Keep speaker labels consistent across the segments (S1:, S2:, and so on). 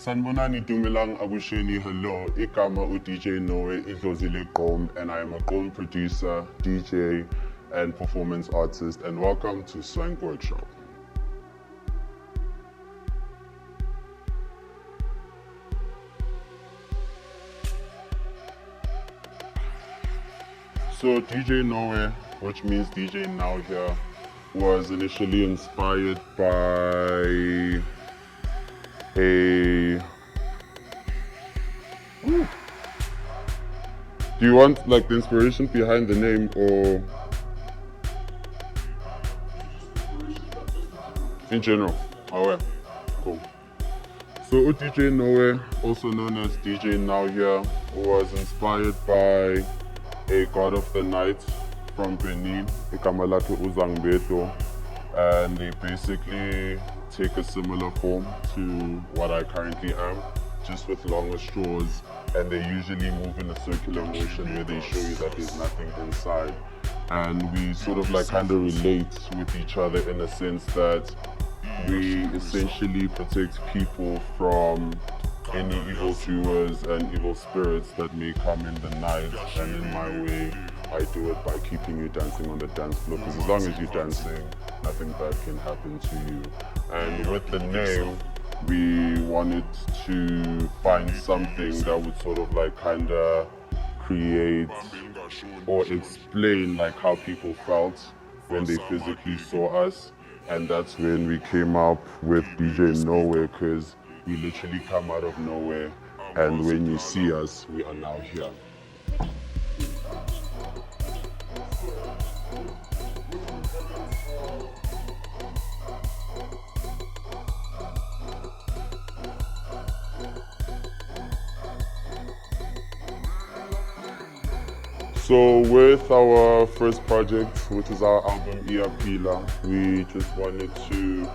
S1: Sanibonani Dumelang Abusheni, hello. Igama DJ Noe, Idlozi Le GQOM, and I am a GQOM producer, DJ, and performance artist, and welcome to S.W.A.N.K Workshop. So DJ Noe, which means DJ Now Here, was initially inspired by a... Ooh. Do you want like the inspiration behind the name or in general? Oh yeah, cool. So DJ Noe, also known as DJ Now Here, was inspired by a god of the night from Benin, igama lakhe uZangbeto, and they basically take a similar form to what I currently am, just with longer straws, and they usually move in a circular motion where they show you that there's nothing inside. And we sort of like kind of relate with each other in a sense that we essentially protect people from any evildoers and evil spirits that may come in the night. And in my way, I do it by keeping you dancing on the dance floor, because as long as you're dancing, nothing bad can happen to you. And with the name, we wanted to find something that would sort of like kind of create or explain like how people felt when they physically saw us. And that's when we came up with DJ Nowhere, because we literally come out of nowhere, and when you see us, we are now here. So with our first project, which is our album Iapila, we just wanted to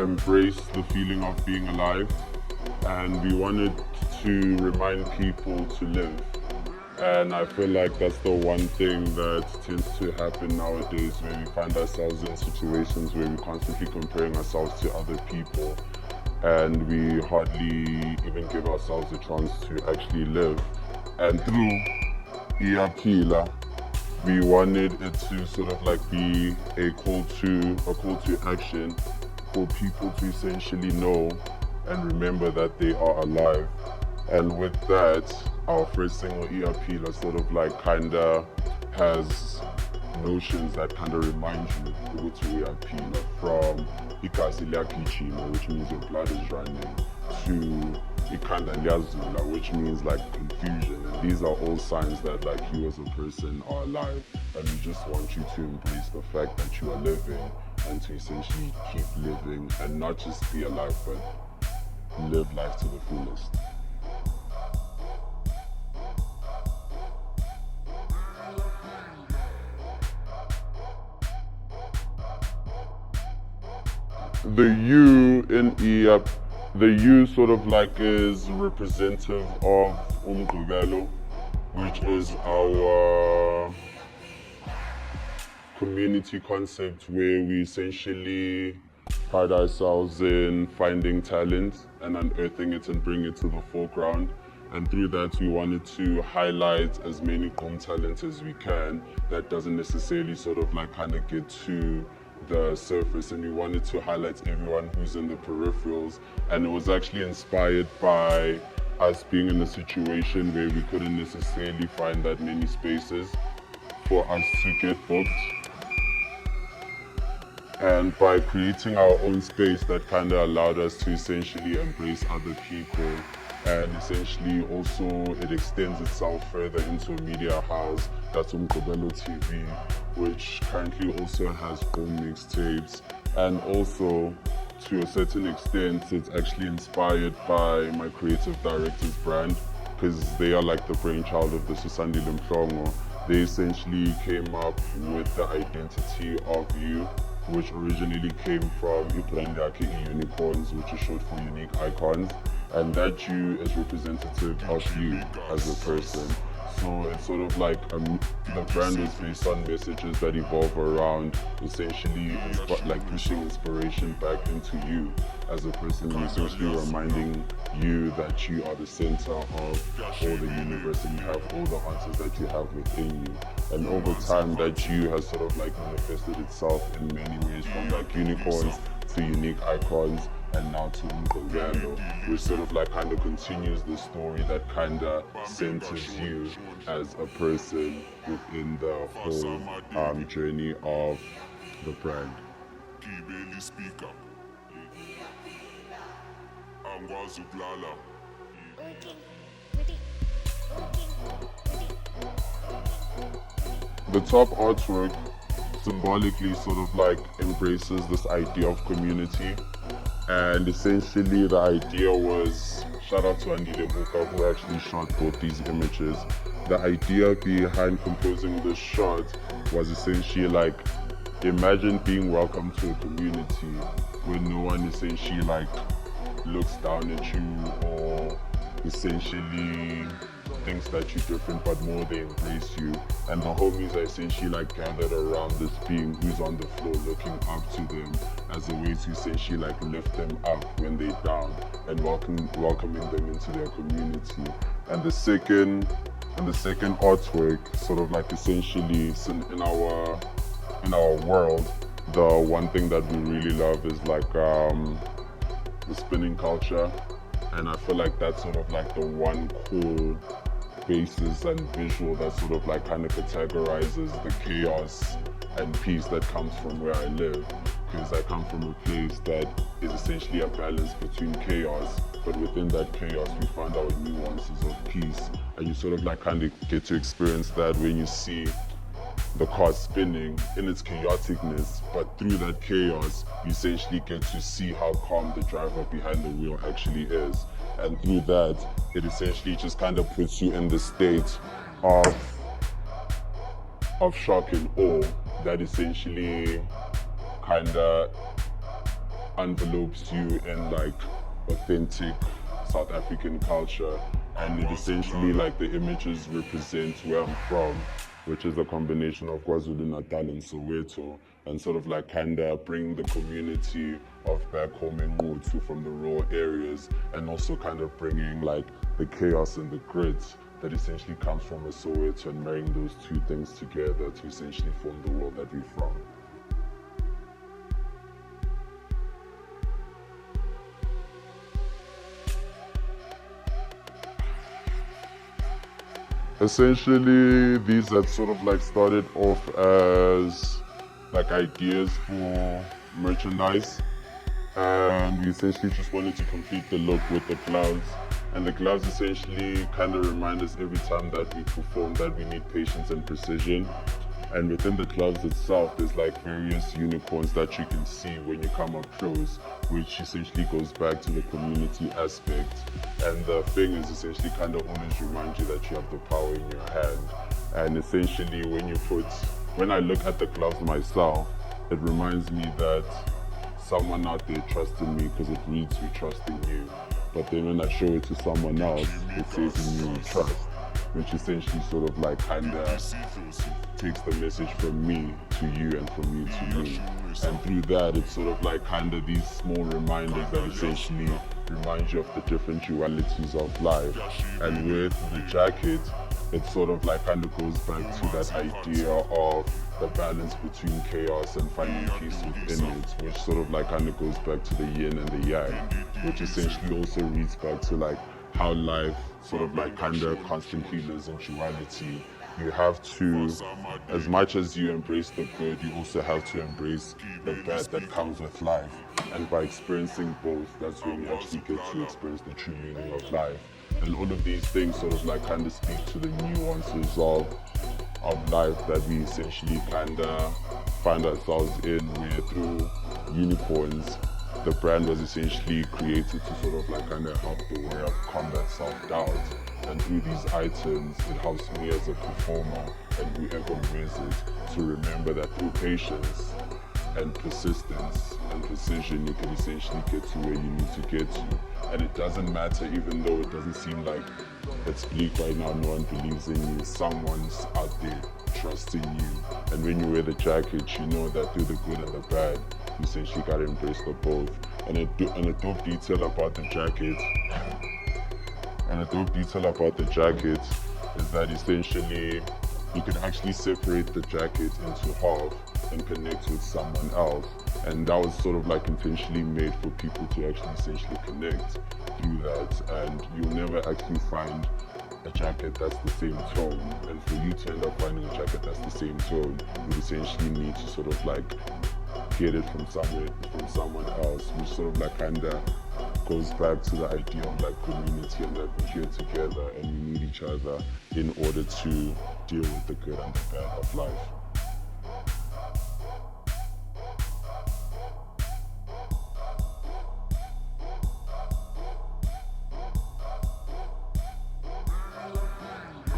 S1: embrace the feeling of being alive, and we wanted to remind people to live. And I feel like that's the one thing that tends to happen nowadays, where we find ourselves in situations where we're constantly comparing ourselves to other people, and we hardly even give ourselves a chance to actually live. And through Iapila, we wanted it to sort of like be a call to action for people to essentially know and remember that they are alive. And with that, our first single Iapila sort of like kinda has notions that kinda remind you of Iapila, from Idlozi Le GQOM, which means your blood is running, to Zula, which means like confusion. And these are all signs that like you as a person are alive, and we just want you to embrace the fact that you are living, and to essentially keep living and not just be alive, but live life to the fullest. The U in EAP, the U sort of like is representative of Umgqibelo, which is our community concept where we essentially pride ourselves in finding talent and unearthing it and bring it to the foreground. And through that, we wanted to highlight as many GQOM talent as we can that doesn't necessarily sort of like kind of get to the surface, and we wanted to highlight everyone who's in the peripherals. And it was actually inspired by us being in a situation where we couldn't necessarily find that many spaces for us to get booked. And by creating our own space, that kind of allowed us to essentially embrace other people, and essentially also it extends itself further into a media house, that's Umgqibelo TV, which currently also has GQOM mixtapes. And also, to a certain extent, it's actually inspired by my creative director's brand, because they are like the brainchild of the S.W.A.N.K Mhlongo. They essentially came up with the identity of you, which originally came from brand unicorns, which is short for unique icons, and that you is representative of you as a person. So it's sort of like the brand is based on messages that evolve around essentially like pushing inspiration back into you as a person, essentially reminding you that you are the center of all the universe and you have all the answers that you have within you. And over time that you has sort of like manifested itself in many ways, from like unicorns to unique icons and now to Idlozi, which sort of like kind of continues the story that kind of centers you as a person within the whole journey of the brand. The top artwork symbolically sort of like embraces this idea of community, and essentially the idea was, shout out to S.W.A.N.K who actually shot both these images. The idea behind composing this shot was essentially like, imagine being welcome to a community where no one essentially like looks down at you or essentially thinks that you're different, but more they embrace you. And the homies are essentially like gathered around this being who's on the floor, looking up to them as a way to essentially like lift them up when they're down and welcoming them into their community. And the second artwork sort of like essentially in our world, the one thing that we really love is like the spinning culture. And I feel like that's sort of like the one cool basis and visual that sort of like kind of categorizes the chaos and peace that comes from where I live. Because I come from a place that is essentially a balance between chaos, but within that chaos we find our nuances of peace. And you sort of like kind of get to experience that when you see the car spinning in its chaoticness, but through that chaos you essentially get to see how calm the driver behind the wheel actually is. And through that, it essentially just kind of puts you in the state of shock and awe that essentially kind of envelopes you in like authentic South African culture. And it essentially like the images represent where I'm from, which is a combination of KwaZulu-Natal and Soweto, and sort of like kind of bring the community of back home in Mutsu from the rural areas, and also kind of bringing like the chaos and the grit that essentially comes from a Soweto, and marrying those two things together to essentially form the world that we're from. Essentially, these had sort of like started off as like ideas for merchandise, and we essentially just wanted to complete the look with the gloves. And the gloves essentially kind of remind us every time that we perform that we need patience and precision. And within the gloves itself, there's like various unicorns that you can see when you come up close, which essentially goes back to the community aspect. And the thing is essentially kind of always remind you that you have the power in your hand. And essentially when I look at the gloves myself, it reminds me that someone out there trusts in me because it reads we trust in you. But then when I show it to someone else, it says in you we trust, which essentially sort of like kind of takes the message from me to you and from you to me. And through that, it's sort of like kind of these small reminders that essentially remind you of the different dualities of life. And with the jacket, it sort of like kind of goes back to that idea of the balance between chaos and finding peace within it, which sort of like kind of goes back to the yin and the yang, which essentially also reads back to like how life sort of like kind of constantly lives in duality. You have to, as much as you embrace the good, you also have to embrace the bad that comes with life. And by experiencing both, that's when you actually get to experience the true meaning of life. And all of these things sort of like kind of speak to the nuances of life that we essentially kind of find ourselves in, where through unicorns, the brand was essentially created to sort of like kind of help the way of combat self-doubt. And through these items, it helps me as a performer and whoever wears it to remember that through patience and persistence and precision, you can essentially get to where you need to get to. And it doesn't matter, even though it doesn't seem like it's bleak right now, no one believes in you, someone's out there trusting you. And when you wear the jacket, you know that through the good and the bad, you essentially gotta embrace the both. And a dope detail about the jacket, is that essentially you can actually separate the jacket into half and connect with someone else. And that was sort of like intentionally made for people to actually essentially connect through that. And you'll never actually find a jacket that's the same tone. And for you to end up finding a jacket that's the same tone, you essentially need to sort of like get it from someone else, which sort of like kinda goes back to the idea of like community and that we're here together and we need each other in order to deal with the good and the bad of life.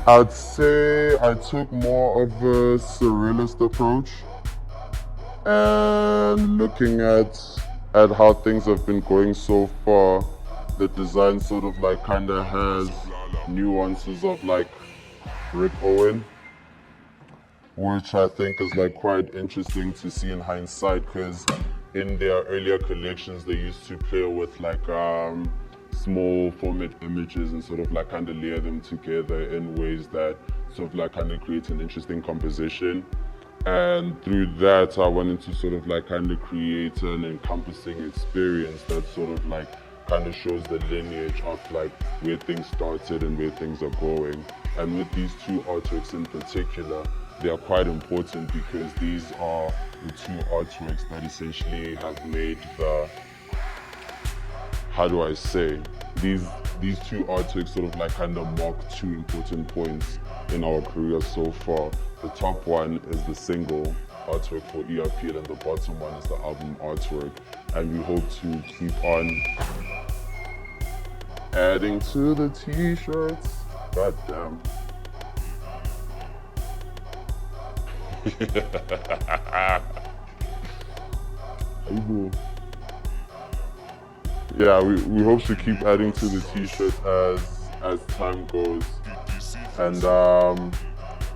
S1: I'd say I took more of a surrealist approach and looking at how things have been going so far. The design sort of like kinda has nuances of like Rick Owen, which I think is like quite interesting to see in hindsight, because in their earlier collections they used to play with like small format images and sort of like kind of layer them together in ways that sort of like kind of create an interesting composition. And through that I wanted to sort of like kind of create an encompassing experience that sort of like kind of shows the lineage of like where things started and where things are going. And with these two artworks in particular, they are quite important because these are the two artworks that essentially have made the, how do I say, these two artworks sort of like kind of mark two important points in our career so far. The top one is the single artwork for ERP and the bottom one is the album artwork. And we hope to keep on adding to the t-shirts. God damn. Yeah, we hope to keep adding to the t-shirts as time goes. And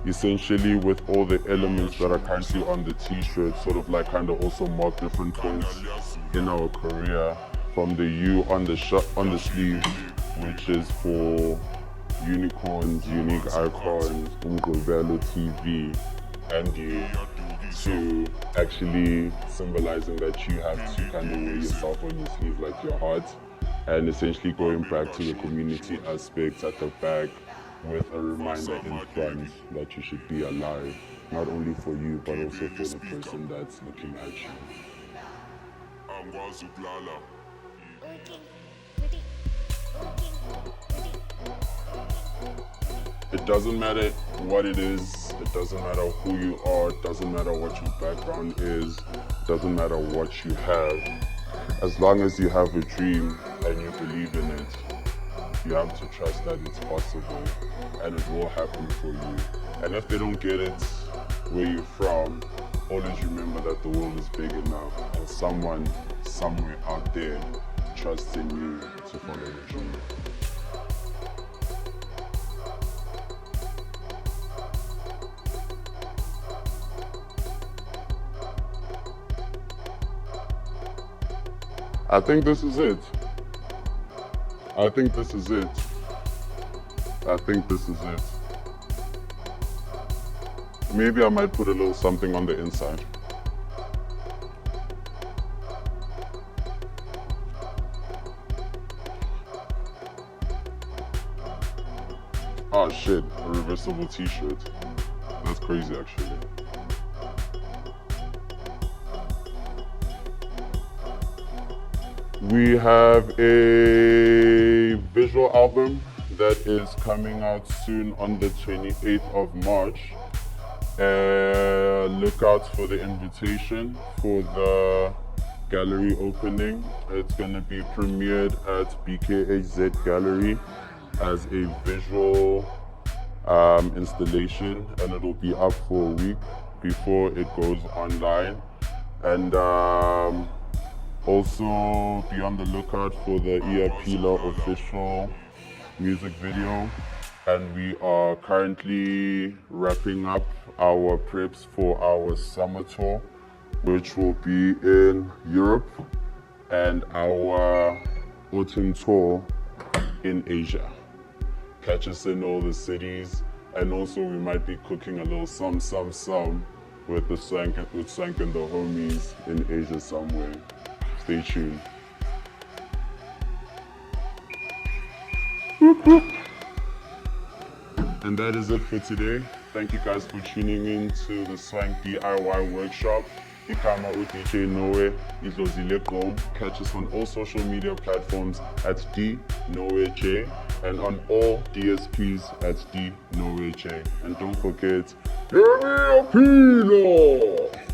S1: essentially with all the elements that are currently on the t-shirt sort of like kind of also mark different points in our career, from the U on the sleeve, which is for unicorns, unique icons, Umgovelo TV, and you, to actually symbolizing that you have to kind of wear yourself on your sleeve like your heart, and essentially going back to the community aspects at the back with a reminder in front that you should be alive, not only for you but also for the person that's looking at you. It doesn't matter what it is, it doesn't matter who you are, it doesn't matter what your background is, it doesn't matter what you have. As long as you have a dream and you believe in it, you have to trust that it's possible and it will happen for you. And if they don't get it where you're from, always remember that the world is big enough and someone somewhere out there trusts in you to follow your dream. I think this is it. I think this is it. Maybe I might put a little something on the inside. Oh shit, a reversible t-shirt. That's crazy actually. We have a visual album that is coming out soon on the 28th of March. Look out for the invitation for the gallery opening. It's going to be premiered at BKHZ Gallery as a visual installation, and it'll be up for a week before it goes online. And also be on the lookout for the FREESTYLE official music video and we are currently wrapping up our preps for our summer tour, which will be in Europe, and our autumn tour in Asia. Catch us in all the cities, and also we might be cooking a little some with the S.W.A.N.K and the homies in Asia somewhere. Stay tuned. And that is it for today. Thank you guys for tuning in to the S.W.A.N.K DIY workshop. Ikama DJ Noe, Idlozi Le GQOM. Catch us on all social media platforms at DNoeJ and on all DSPs at DNoeJ. And don't forget, give me a pillow!